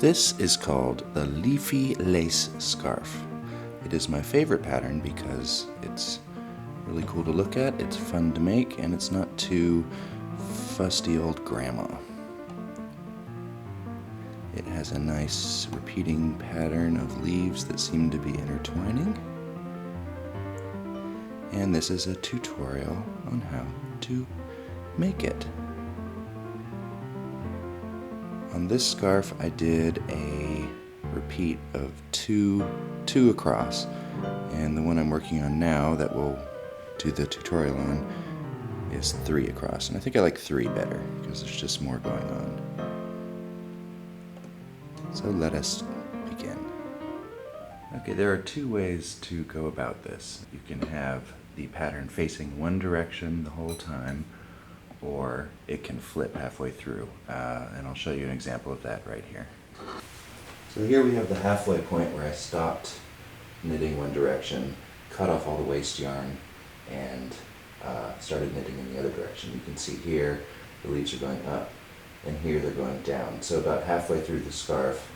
This is called the Leafy lace scarf. It is my favorite pattern because it's really cool to look at, it's fun to make, and it's not too fusty old grandma. It has a nice repeating pattern of leaves that seem to be intertwining. And this is a tutorial on how to make it. On this scarf I did a repeat of two across, and the one I'm working on now that we'll do the tutorial on is 3 across, and I think I like 3 better because there's just more going on. So let us begin. Okay, there are 2 ways to go about this. You can have the pattern facing one direction the whole time, or it can flip halfway through, and I'll show you an example of that right here. So here we have the halfway point where I stopped knitting one direction, cut off all the waste yarn, and started knitting in the other direction. You can see here the leaves are going up, and here they're going down. So about halfway through the scarf,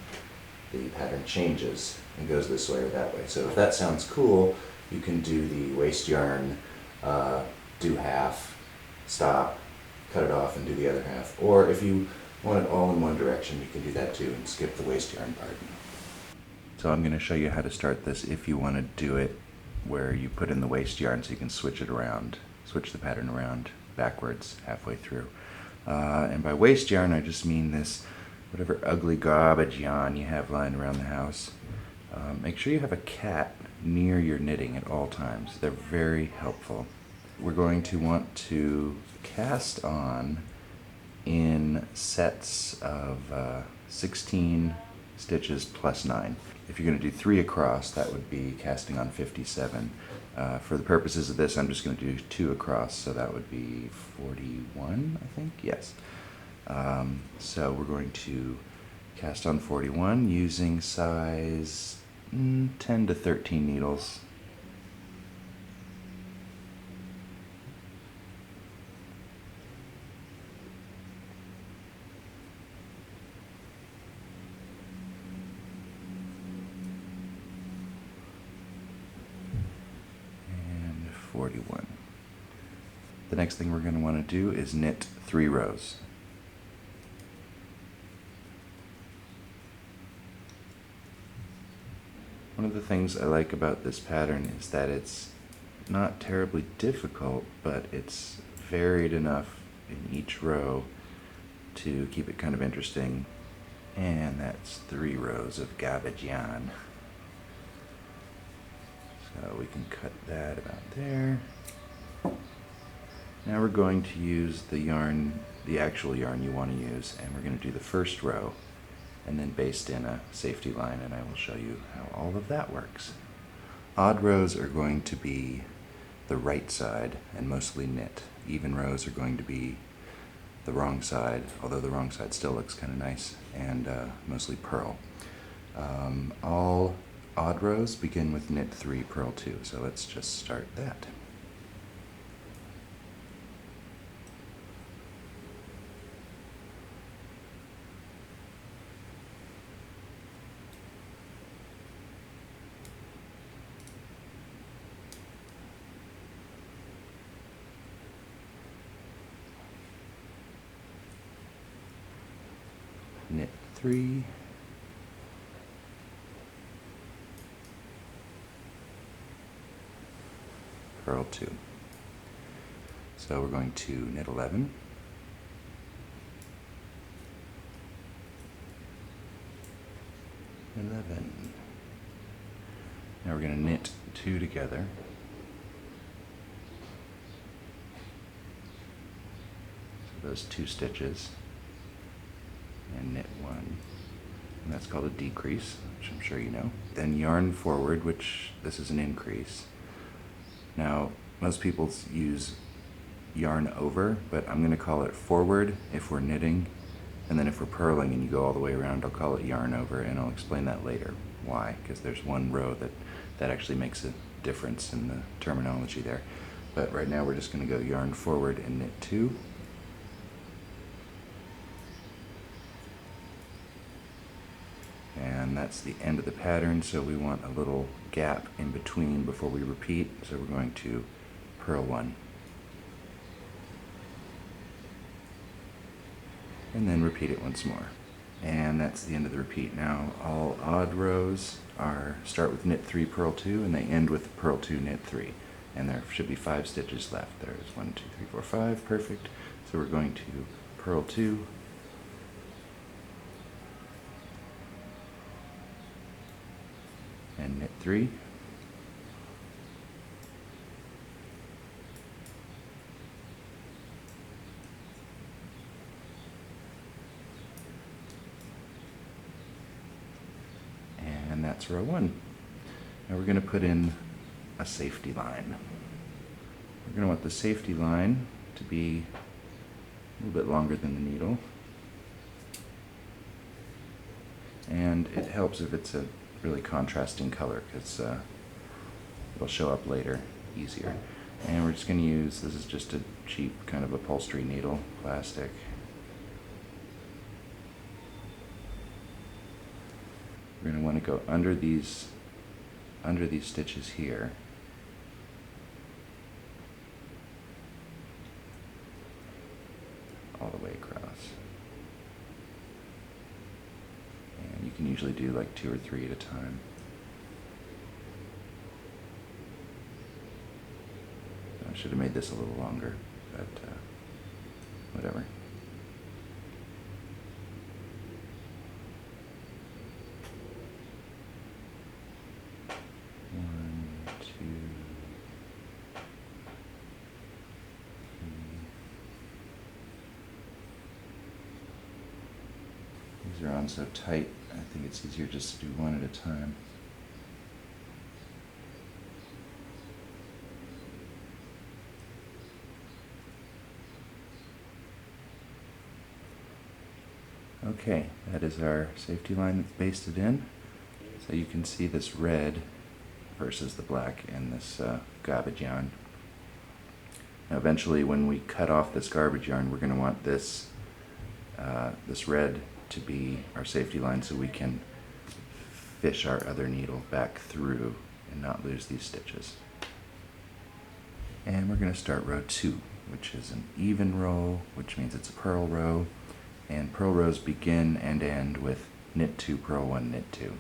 the pattern changes and goes this way or that way. So if that sounds cool, you can do the waste yarn, do half, stop, cut it off and do the other half. Or if you want it all in one direction, you can do that too and skip the waste yarn part. So I'm going to show you how to start this if you want to do it where you put in the waste yarn so you can switch it around, switch the pattern around backwards halfway through. And by waste yarn I just mean this, whatever ugly garbage yarn you have lying around the house. Make sure you have a cat near your knitting at all times. They're very helpful. We're going to want to cast on in sets of 16 stitches plus 9. If you're going to do 3 across, that would be casting on 57. For the purposes of this, I'm just going to do 2 across, so that would be 41, I think? Yes. So we're going to cast on 41 using size 10 to 13 needles. And 41. The next thing we're going to want to do is knit 3 rows. One of the things I like about this pattern is that it's not terribly difficult, but it's varied enough in each row to keep it kind of interesting. And that's 3 rows of garbage yarn. So we can cut that about there. Now we're going to use the yarn, the actual yarn you want to use, and we're going to do the first row and then baste in a safety line, and I will show you how all of that works. Odd rows are going to be the right side and mostly knit. Even rows are going to be the wrong side, although the wrong side still looks kind of nice, and mostly purl. All odd rows begin with knit 3, purl 2, so let's just start that. Knit 3, purl 2. So we're going to knit 11, now we're going to knit 2 together, so those 2 stitches, and knit 1, and that's called a decrease, which I'm sure you know. Then yarn forward, which this is an increase. Now most people use yarn over, but I'm going to call it forward if we're knitting, and then if we're purling and you go all the way around, I'll call it yarn over, and I'll explain that later. Why? Because there's one row that actually makes a difference in the terminology there. But right now we're just going to go yarn forward and knit 2. and that's the end of the pattern, so we want a little gap in between before we repeat, so we're going to purl 1. And then repeat it once more. And that's the end of the repeat. Now all odd rows start with knit 3, purl 2, and they end with purl 2, knit 3. And there should be 5 stitches left. There's 1, 2, 3, 4, 5, perfect. So we're going to purl 2, and knit 3, and that's row 1. Now we're going to put in a safety line. We're going to want the safety line to be a little bit longer than the needle, and it helps if it's a really contrasting color, because it'll show up later easier. And we're just going to use, this is just a cheap kind of upholstery needle, plastic. We're going to want to go under these stitches here. All the way across. And you can usually do like 2 or 3 at a time. I should have made this a little longer, but whatever. These are on so tight, I think it's easier just to do one at a time. Okay, that is our safety line that's basted in. So you can see this red versus the black in this garbage yarn. Now eventually when we cut off this garbage yarn, we're going to want this red to be our safety line, so we can fish our other needle back through and not lose these stitches. And we're going to start row 2, which is an even row, which means it's a purl row, and purl rows begin and end with knit 2, purl 1, knit 2.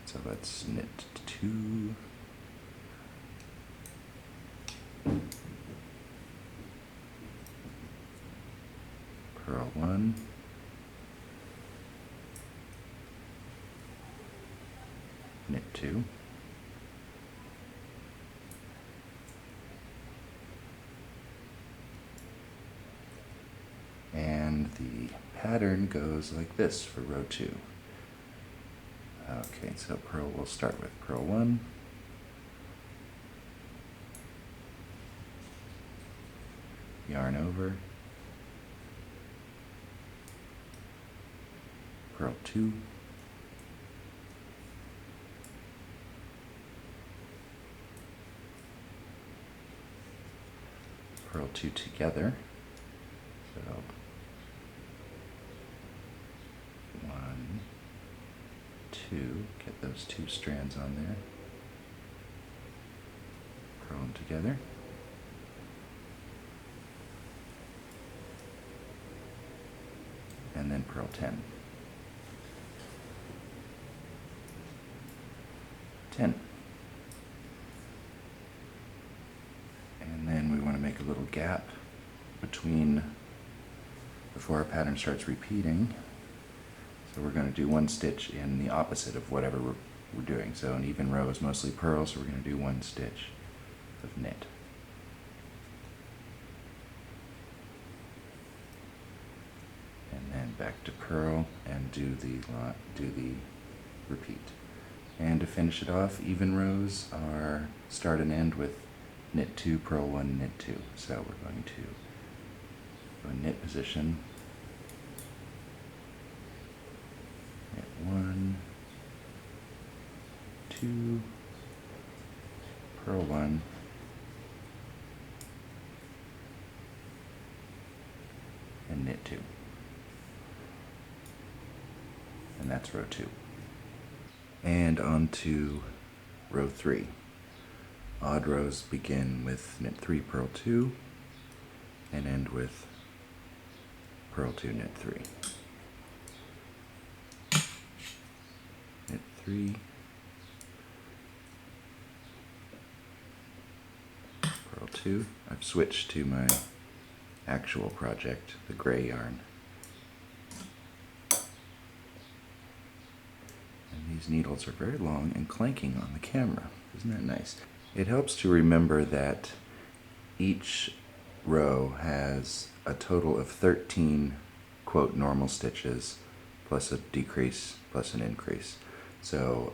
So let's knit 2, purl 1, knit 2, and the pattern goes like this for row 2. Okay, so we'll start with purl 1, yarn over, purl 2, purl 2 together, so 1, 2, get those 2 strands on there, purl them together, and then purl 10. 10. And then we want to make a little gap before our pattern starts repeating. So we're going to do 1 stitch in the opposite of whatever we're doing. So an even row is mostly purl, so we're going to do 1 stitch of knit. And then back to purl and do the repeat. And to finish it off, even rows are start and end with knit 2, purl 1, knit 2. So we're going to go knit position, knit 1, 2, purl 1, and knit 2. And that's row 2. And on to row 3. Odd rows begin with knit 3, purl 2, and end with purl 2, knit 3. Knit 3, purl 2. I've switched to my actual project, the gray yarn. And these needles are very long and clanking on the camera. Isn't that nice? It helps to remember that each row has a total of 13 quote normal stitches plus a decrease plus an increase. So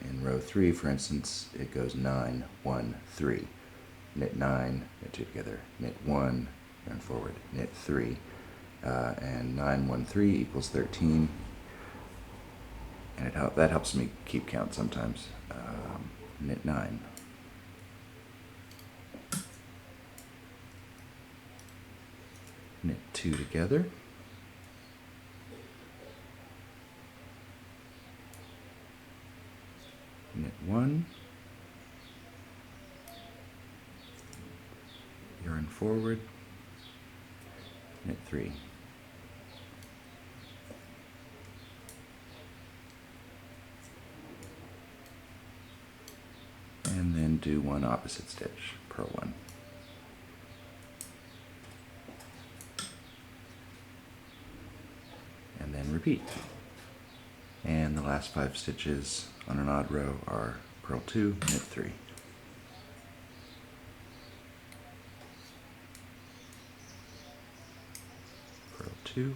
in row 3, for instance, it goes 9, 1, 3. Knit 9, knit 2 together, knit 1, yarn forward, knit 3, and 9, 1, 3 equals 13. And that helps me keep count sometimes. Knit 9. Knit 2 together. Knit 1. Yarn forward. Knit 3. And then do one opposite stitch, purl 1. And then repeat. And the last 5 stitches on an odd row are purl 2, knit 3. Purl 2,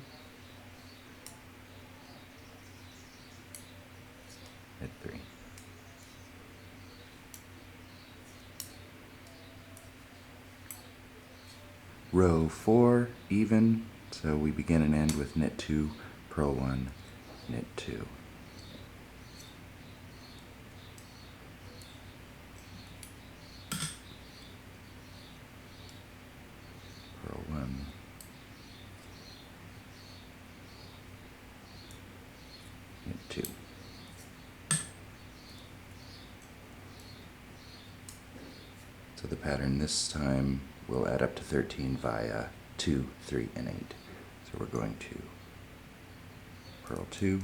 knit 3. Row 4, even, so we begin and end with knit 2, purl 1, knit 2. Purl 1, knit 2. So the pattern this time will add up to 13 via 2, 3, and 8. So we're going to purl 2,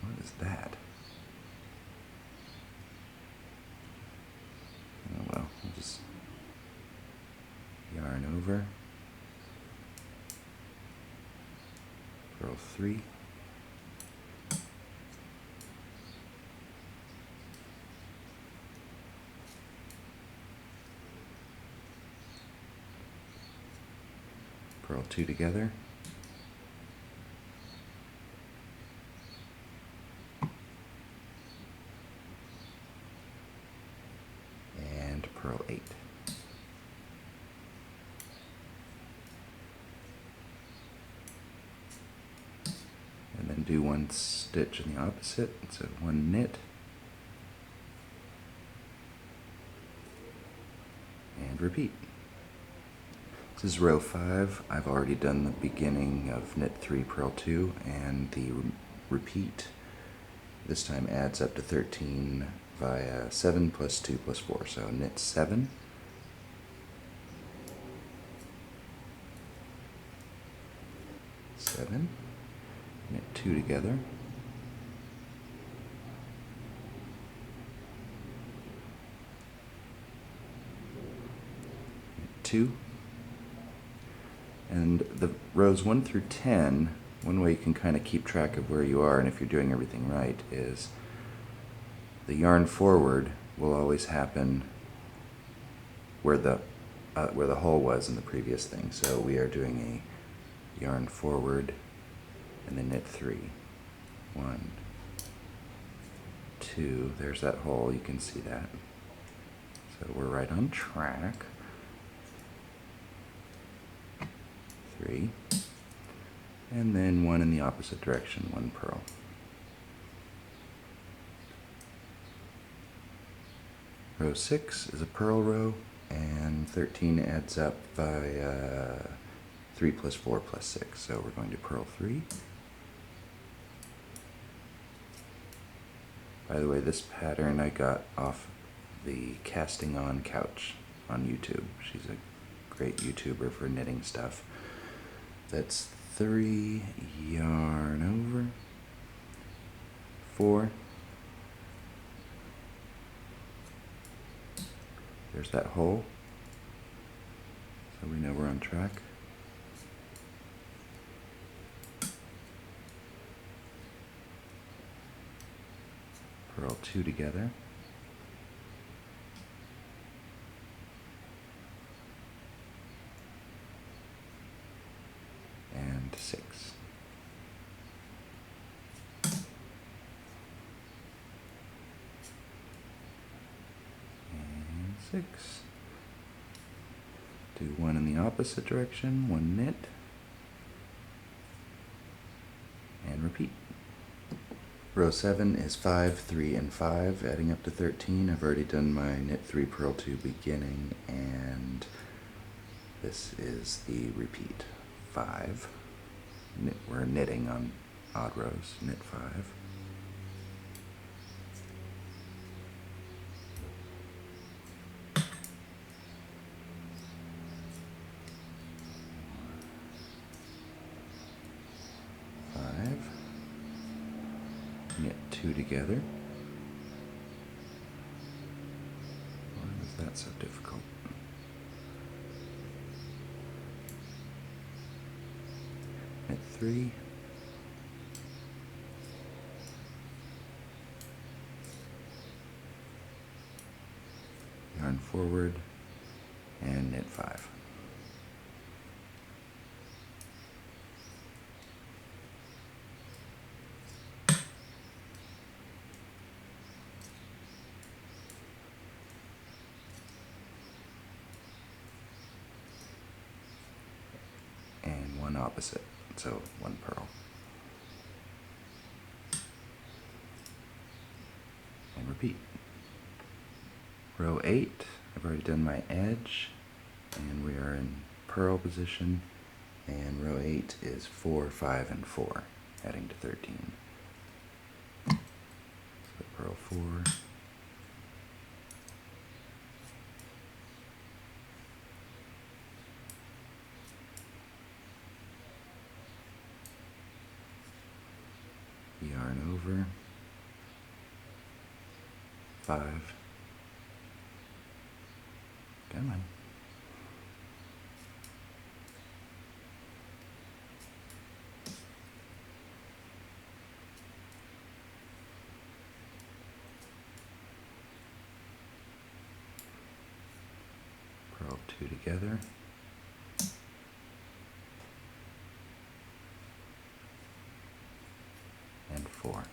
what is that? Oh well, we'll just yarn over, purl 3, purl 2 together, and purl 8. And then do one stitch in the opposite, so one knit, and repeat. This is row 5. I've already done the beginning of knit 3, purl 2, and the repeat this time adds up to 13 via 7 plus 2 plus 4. So knit 7, knit 2 together, knit 2, and the rows 1 through 10, one way you can kind of keep track of where you are and if you're doing everything right is the yarn forward will always happen where the hole was in the previous thing. So we are doing a yarn forward and then knit 3. 1, 2, there's that hole, you can see that. So we're right on track. 3, and then 1 in the opposite direction, 1 purl. Row 6 is a purl row, and 13 adds up by 3 plus 4 plus 6. So we're going to purl 3. By the way, this pattern I got off the Casting On Couch on YouTube. She's a great YouTuber for knitting stuff. That's 3, yarn over, 4. There's that hole, so we know we're on track. Purl 2 together. And 6. And 6. Do 1 in the opposite direction, 1 knit, and repeat. Row 7 is 5, 3, and 5, adding up to 13. I've already done my knit 3, purl 2 beginning, and this is the repeat. 5. We're knitting on odd rows. Knit 5. Knit 2 together. Why was that so difficult? Knit 3. Yarn forward and knit 5. And 1 opposite, so 1 purl. And repeat. Row 8, I've already done my edge, and we are in purl position, and row 8 is 4, 5, and 4, adding to 13. So purl 4, yarn over, 5, come on, purl 2 together, and 4.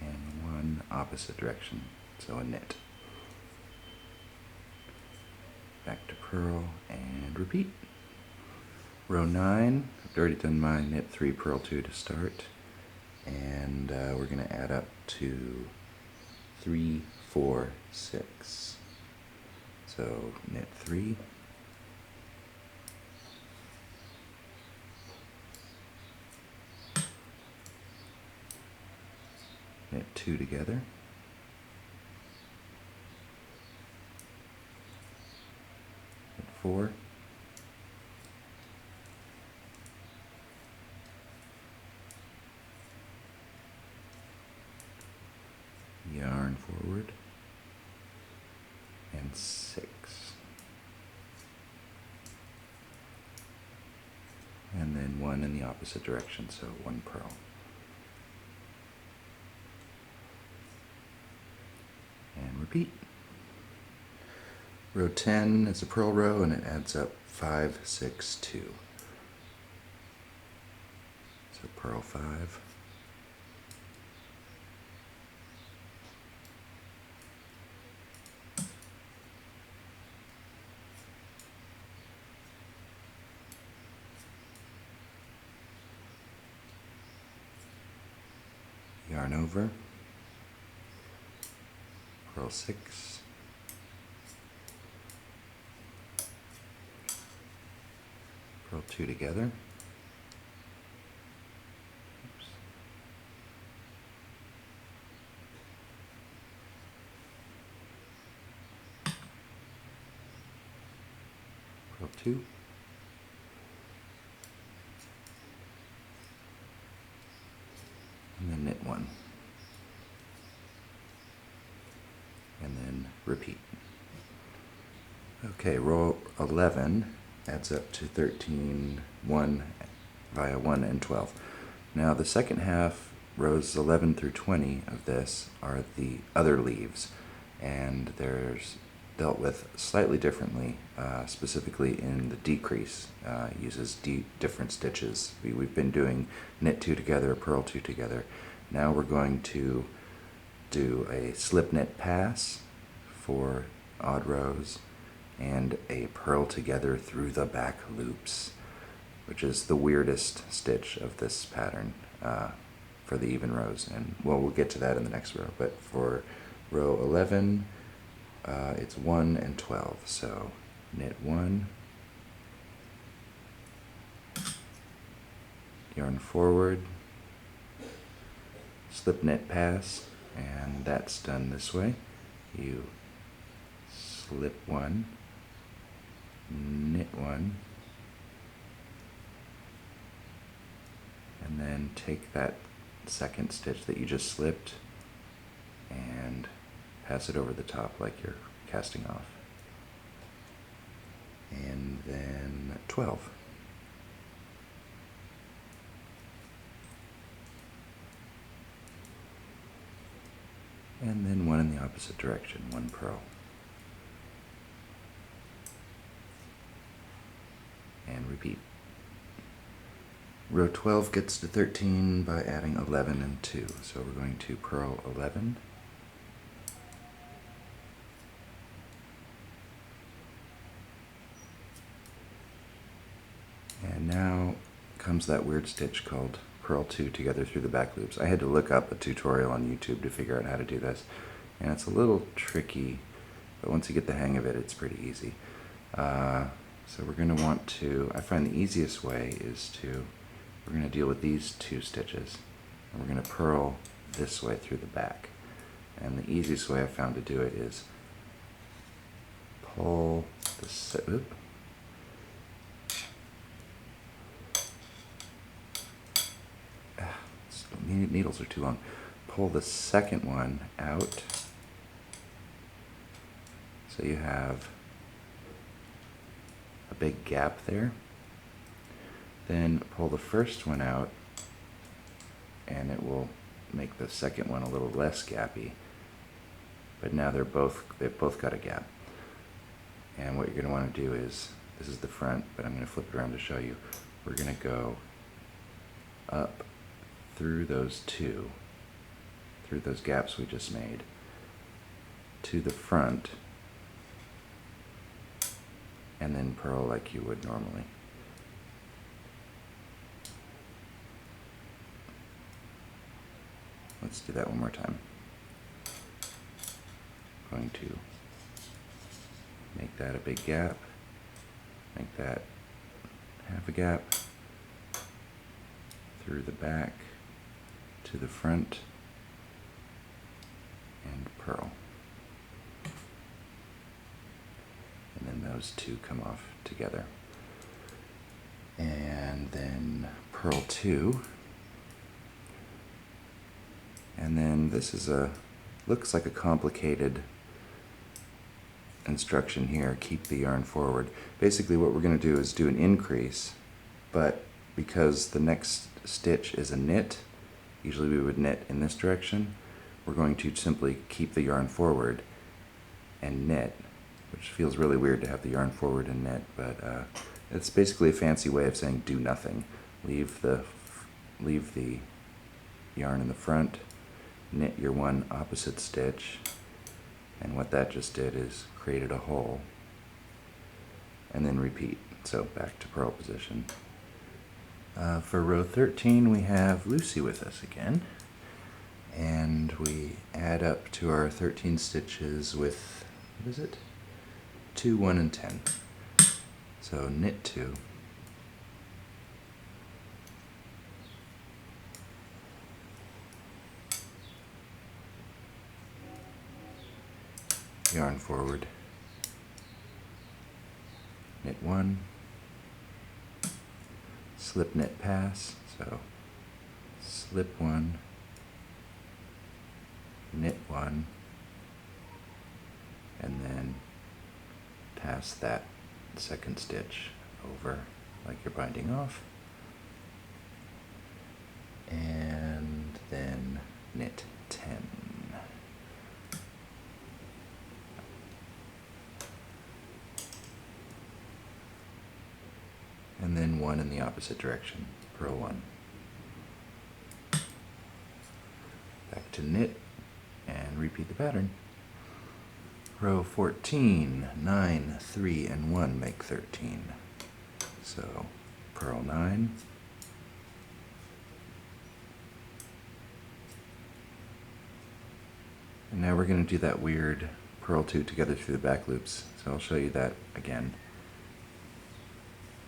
And 1 opposite direction, so a knit. Back to purl and repeat. Row 9, I've already done my knit 3, purl 2 to start, and we're going to add up to 3, 4, 6. So knit 3, knit 2 together, knit 4, yarn forward, and 6. And then 1 in the opposite direction, so 1 purl. And repeat. Row 10 is a purl row, and it adds up 5, 6, 2. So purl 5. yarn over, purl 6, purl 2 together, oops, purl 2, and then knit 1, and then repeat. Okay, row 11 adds up to 13, 1 via 1 and 12. Now the second half, rows 11 through 20 of this, are the other leaves, and they're dealt with slightly differently, specifically in the decrease. Uses different stitches. We've been doing knit 2 together, purl 2 together. Now we're going to do a slip knit pass for odd rows and a purl together through the back loops, which is the weirdest stitch of this pattern for the even rows. And well, we'll get to that in the next row, but for row 11, it's 1 and 12. So knit 1, yarn forward, slip knit pass, and that's done this way. You slip 1, knit 1, and then take that second stitch that you just slipped and pass it over the top like you're casting off. And then 12. And then 1 in the opposite direction, 1 purl. And repeat. Row 12 gets to 13 by adding 11 and 2. So we're going to purl 11, and now comes that weird stitch called purl 2 together through the back loops. I had to look up a tutorial on YouTube to figure out how to do this, and it's a little tricky, but once you get the hang of it, it's pretty easy. So we're going to want to, I find the easiest way is to, we're going to deal with these 2 stitches, and we're going to purl this way through the back. And the easiest way I found to do it is pull the, needles are too long. Pull the second one out, so you have a big gap there. Then pull the first one out, and it will make the second one a little less gappy. But now they've both got a gap. And what you're going to want to do is, this is the front, but I'm going to flip it around to show you. We're going to go up through those gaps we just made, to the front, and then purl like you would normally. Let's do that one more time. Going to make that a big gap, make that half a gap, through the back to the front, and purl. And then those 2 come off together. And then purl 2. And then this is looks like a complicated instruction here, keep the yarn forward. Basically what we're going to do is do an increase, but because the next stitch is a knit, usually we would knit in this direction, we're going to simply keep the yarn forward and knit, which feels really weird to have the yarn forward and knit, but it's basically a fancy way of saying do nothing. Leave the yarn in the front, knit your 1 opposite stitch, and what that just did is created a hole, and then repeat. So back to purl position. For row 13 we have Lucy with us again, And we add up to our 13 stitches with, what is it? 2, 1, and 10. So knit 2. Yarn forward, knit 1, slip knit pass, so slip 1, knit 1, and then pass that second stitch over like you're binding off, and then knit 10. And then 1 in the opposite direction, purl 1. Back to knit and repeat the pattern. Row 14, 9, 3, and 1 make 13. So purl 9, and now we're going to do that weird purl 2 together through the back loops. So I'll show you that again.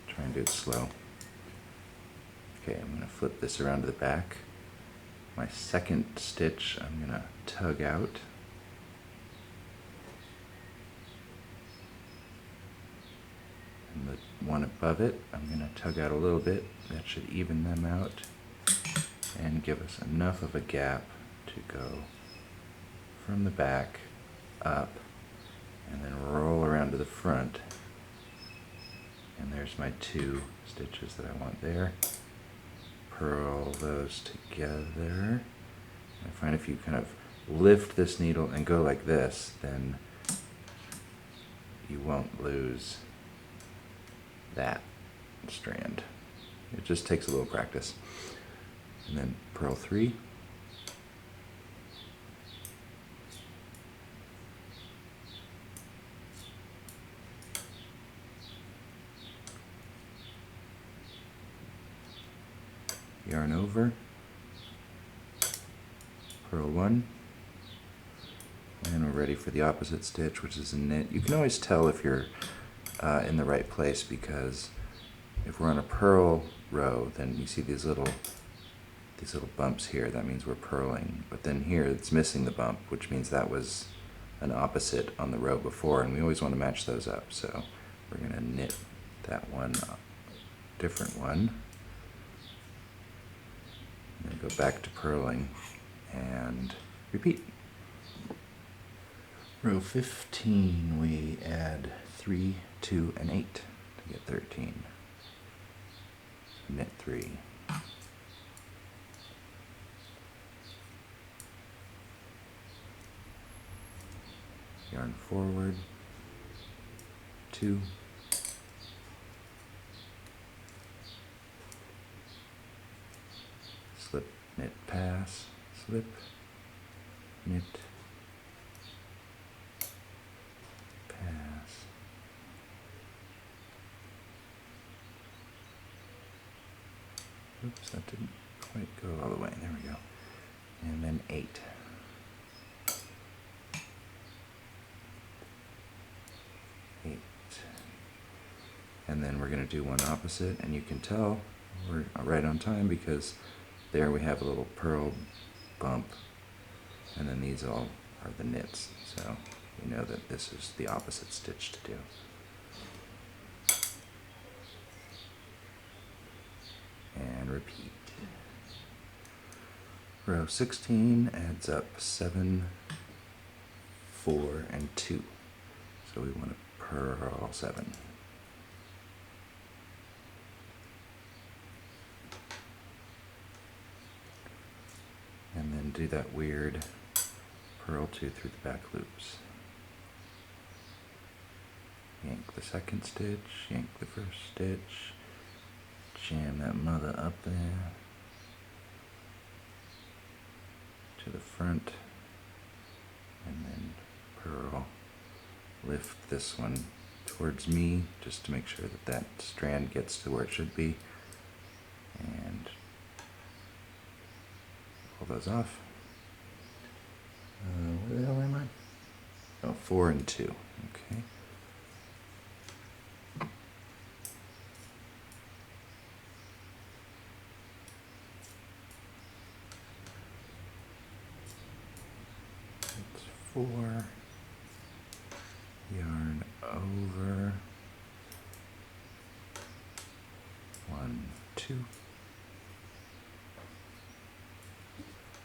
Try and do it slow. Okay, I'm going to flip this around to the back. My second stitch I'm going to tug out. And the one above it, I'm going to tug out a little bit. That should even them out and give us enough of a gap to go from the back up and then roll around to the front. And there's my 2 stitches that I want there. Purl those together. I find if you kind of lift this needle and go like this, then you won't lose that strand. It just takes a little practice. And then purl 3. Yarn over, purl 1, and we're ready for the opposite stitch, which is a knit. You can always tell if you're in the right place, because if we're on a purl row, then you see these little bumps here. That means we're purling. But then here it's missing the bump, which means that was an opposite on the row before, and we always want to match those up. So we're going to knit that one, different one. And go back to purling and repeat. Row 15, we add 3, 2, and 8 to get 13. Knit 3. Yarn forward, 2, slip, knit, pass, slip, knit, pass, oops, that didn't quite go all the way, there we go, and then 8. And then we're going to do one opposite, and you can tell we're right on time because there we have a little purl bump, and then these all are the knits, so we know that this is the opposite stitch to do. And repeat. Row 16 adds up 7, 4, and 2. So we want to purl 7. And then do that weird purl 2 through the back loops. Yank the second stitch, yank the first stitch, jam that mother up there to the front, and then purl, lift this one towards me just to make sure that that strand gets to where it should be, and pull those off, 4 and 2. Okay. That's 4. Yarn over. 1, 2.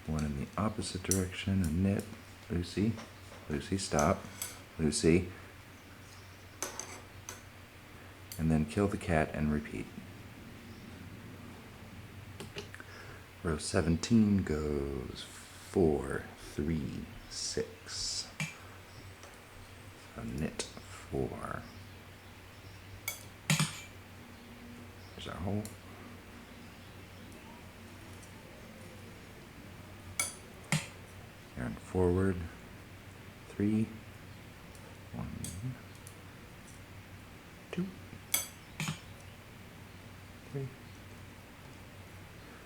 One in the opposite direction and knit. Lucy, Lucy, stop. Lucy. And then kill the cat and repeat. Row 17 goes 4, 3, 6. So knit 4. There's our hole. Yarn forward, 3, 1, 2, 3.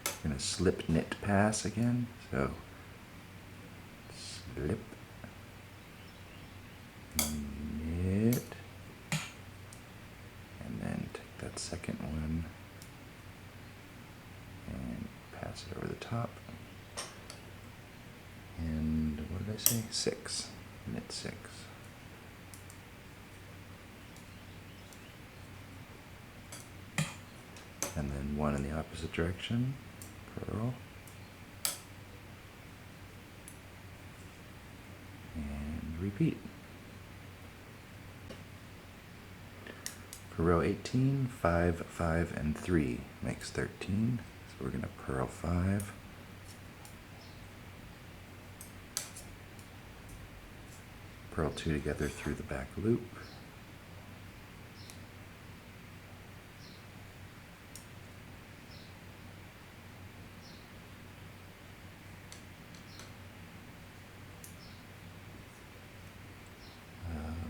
We're going to slip knit pass again, so slip, knit, and then take that second one and pass it over the top. And what did I say? 6. Knit 6. And then one in the opposite direction. Purl. And repeat. For row 18, 5, 5, and 3 makes 13. So we're going to purl 5. Purl 2 together through the back loop.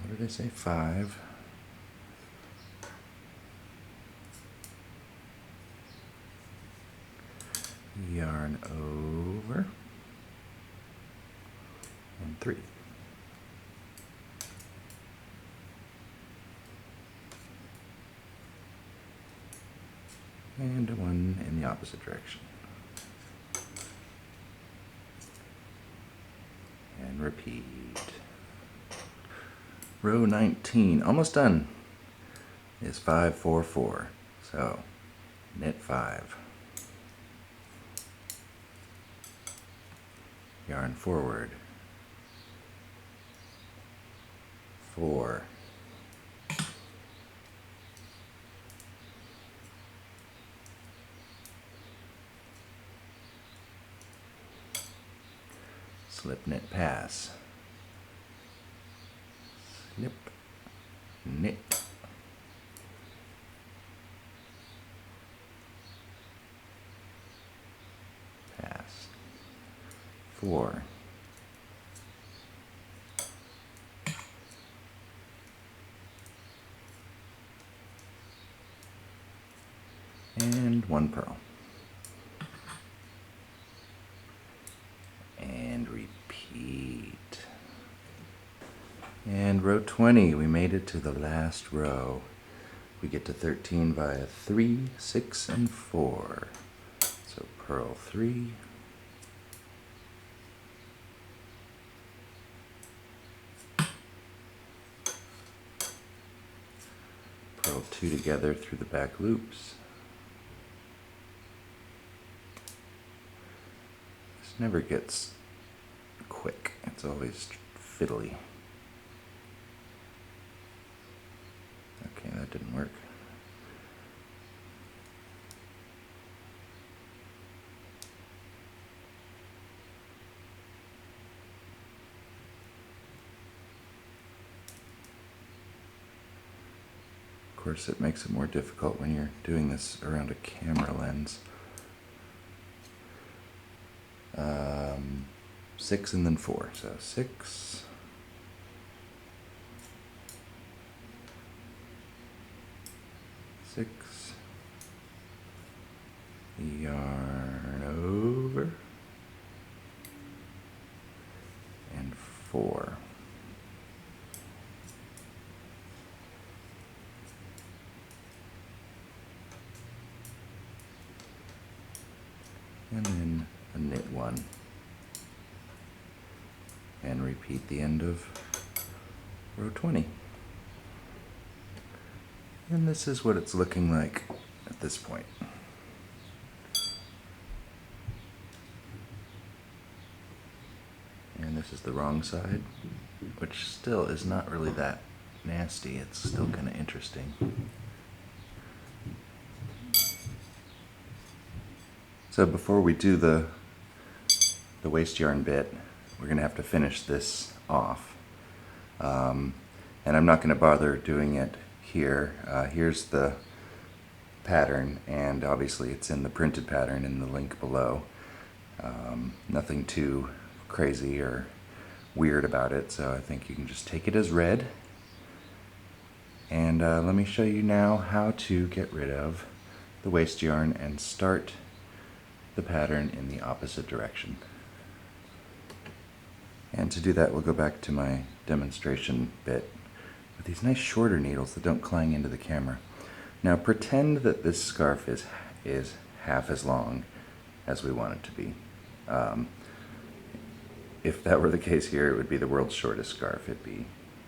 What did I say? 5. Yarn over. And 3. And one in the opposite direction. And repeat. Row 19, almost done, is 5, 4, 4. So knit 5. Yarn forward. 4. Slip knit pass. Slip knit. Pass. 4. And 1 purl. And repeat. And row 20, we made it to the last row. We get to 13 via 3, 6, and 4. So purl 3. Purl 2 together through the back loops. This never gets quick. It's always fiddly. Okay, that didn't work. Of course, it makes it more difficult when you're doing this around a camera lens. 6 and then 4, so 6. Yarn over and 4. and then a knit one, and repeat the end of row 20. And this is what it's looking like at this point. And this is the wrong side, which still is not really that nasty. It's still kind of interesting. So before we do the waste yarn bit, we're going to have to finish this off. And I'm not going to bother doing it here. Here's the pattern, and obviously it's in the printed pattern in the link below. Nothing too crazy or weird about it, so I think you can just take it as read. And let me show you now how to get rid of the waste yarn and start the pattern in the opposite direction. And to do that, we'll go back to my demonstration bit with these nice shorter needles that don't clang into the camera. Now pretend that this scarf is half as long as we want it to be. If that were the case here, it would be the world's shortest scarf. It'd be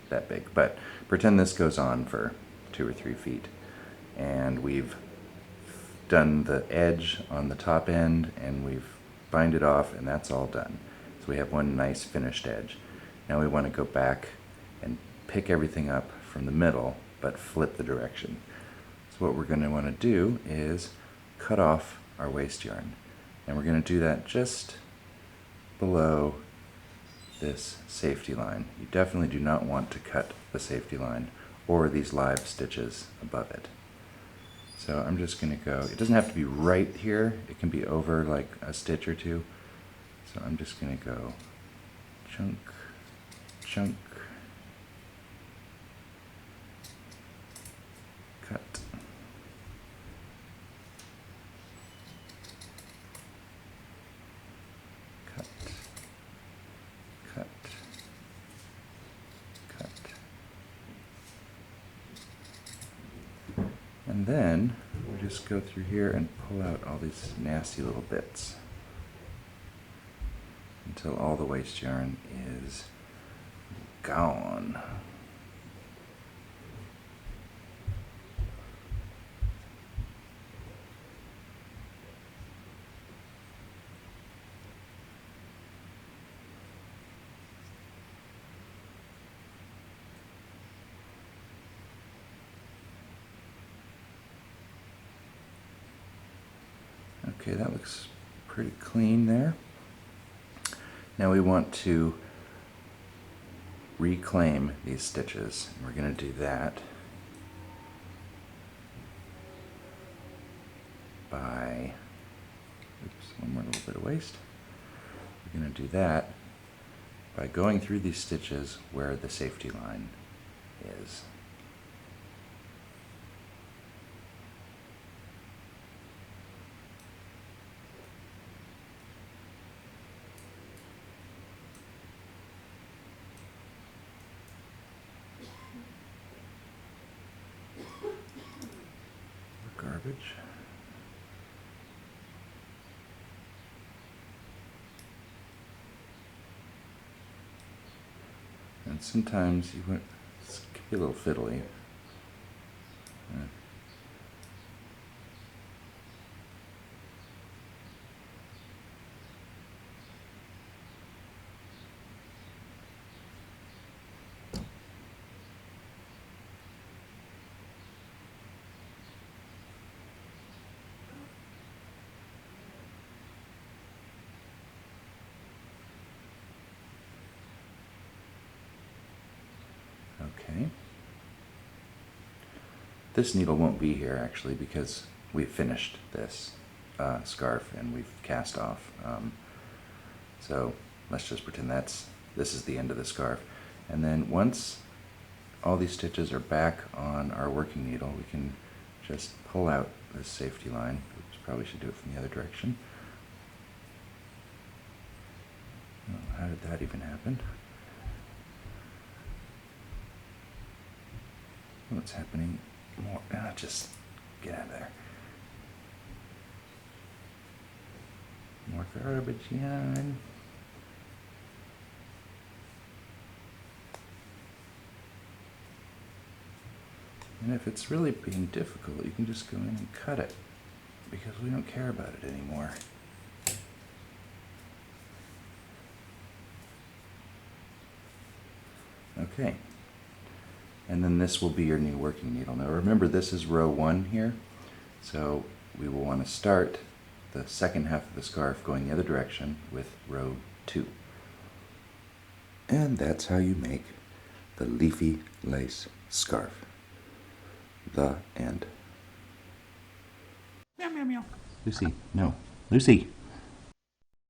that big. But pretend this goes on for 2 or 3 feet, and we've done the edge on the top end, and we've bind it off, and that's all done. So we have one nice finished edge. Now we want to go back and pick everything up from the middle, but flip the direction. So what we're going to want to do is cut off our waste yarn, and we're going to do that just below this safety line. You definitely do not want to cut the safety line or these live stitches above it. So I'm just going to go, it doesn't have to be right here, it can be over like a stitch or two. So I'm just going to go chunk, chunk, cut, cut, cut, cut. And then we just go through here and pull out all these nasty little bits until all the waste yarn is gone. Okay, that looks pretty clean there. Now we want to reclaim these stitches. We're going to do that by, oops, one more little bit of waste. We're going to do that by going through these stitches where the safety line is. Garbage. And sometimes you want, it can be a little fiddly. Okay. This needle won't be here actually because we've finished this scarf and we've cast off. So let's just pretend this is the end of the scarf. And then once all these stitches are back on our working needle, we can just pull out this safety line. Oops, probably should do it from the other direction. Oh, how did that even happen? What's happening more? Just get out of there. More garbage yarn. And if it's really being difficult, you can just go in and cut it, because we don't care about it anymore. Okay. And then this will be your new working needle. Now remember, this is row 1 here, so we will want to start the second half of the scarf going the other direction with row 2. And that's how you make the leafy lace scarf. The end. Meow, meow, meow. Lucy, no. Lucy!